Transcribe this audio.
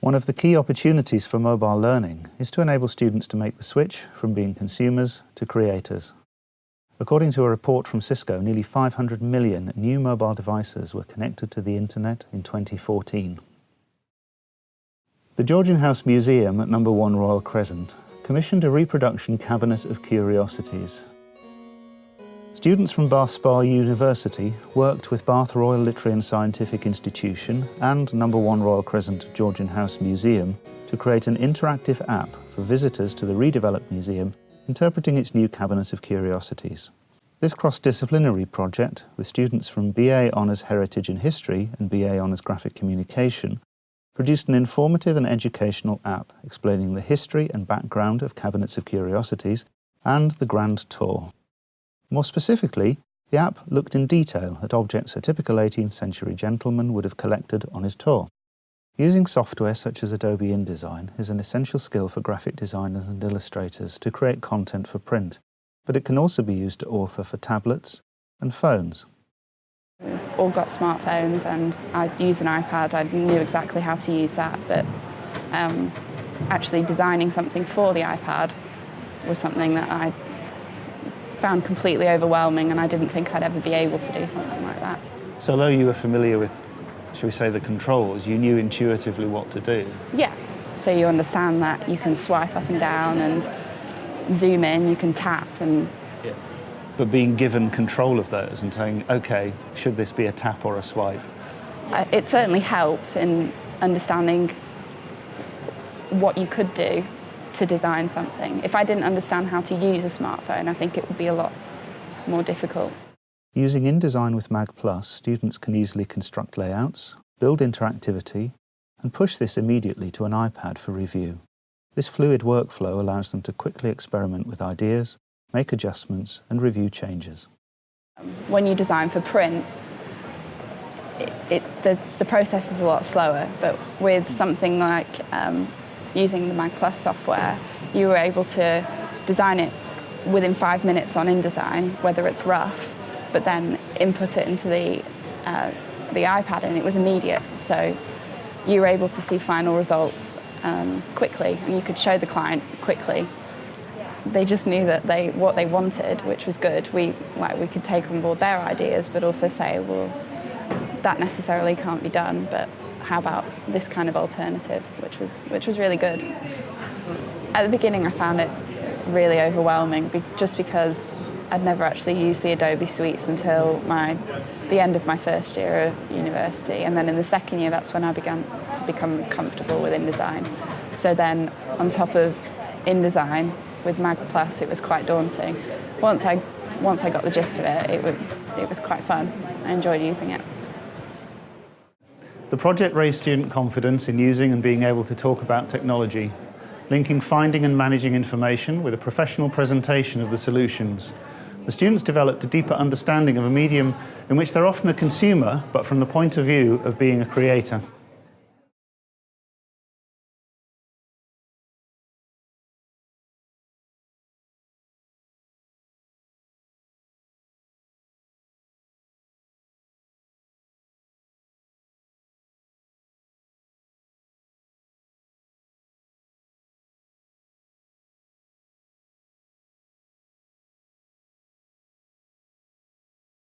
One of the key opportunities for mobile learning is to enable students to make the switch from being consumers to creators. According to a report from Cisco, nearly 500 million new mobile devices were connected to the internet in 2014. The Georgian House Museum at No. 1 Royal Crescent commissioned a reproduction cabinet of curiosities. Students from Bath Spa University worked with Bath Royal Literary and Scientific Institution and No. 1 Royal Crescent Georgian House Museum to create an interactive app for visitors to the redeveloped museum interpreting its new cabinet of curiosities. This cross-disciplinary project, with students from BA Honours Heritage and History and BA Honours Graphic Communication, produced an informative and educational app explaining the history and background of cabinets of curiosities and the Grand Tour. More specifically, the app looked in detail at objects a typical 18th century gentleman would have collected on his tour. Using software such as Adobe InDesign is an essential skill for graphic designers and illustrators to create content for print, but it can also be used to author for tablets and phones. We've all got smartphones and I use an iPad. I knew exactly how to use that, but actually designing something for the iPad was something that I found completely overwhelming, and I didn't think I'd ever be able to do something like that. So although you were familiar with, shall we say, the controls, you knew intuitively what to do? Yeah, so you understand that you can swipe up and down and zoom in, you can tap and... Yeah. But being given control of those and saying, OK, should this be a tap or a swipe? It certainly helped in understanding what you could do to design something. If I didn't understand how to use a smartphone, I think it would be a lot more difficult. Using InDesign with Mag+, students can easily construct layouts, build interactivity, and push this immediately to an iPad for review. This fluid workflow allows them to quickly experiment with ideas, make adjustments, and changes. When you design for print, the process is a lot slower, but with something like using the Mag+ software, you were able to design it within 5 minutes on InDesign, whether it's rough, but then input it into the iPad and it was immediate. So you were able to see final results quickly, and you could show the client quickly. They just knew that what they wanted, which was good. We could take on board their ideas, but also say, well, that necessarily can't be done, but how about this kind of alternative, which was really good. At the beginning, I found it really overwhelming, just because I'd never actually used the Adobe suites until the end of my first year of university, and then in the second year, that's when I began to become comfortable with InDesign. So then, on top of InDesign with Mag+, it was quite daunting. Once I got the gist of it, it was quite fun. I enjoyed using it. The project raised student confidence in using and being able to talk about technology, linking finding and managing information with a professional presentation of the solutions. The students developed a deeper understanding of a medium in which they're often a consumer, but from the point of view of being a creator.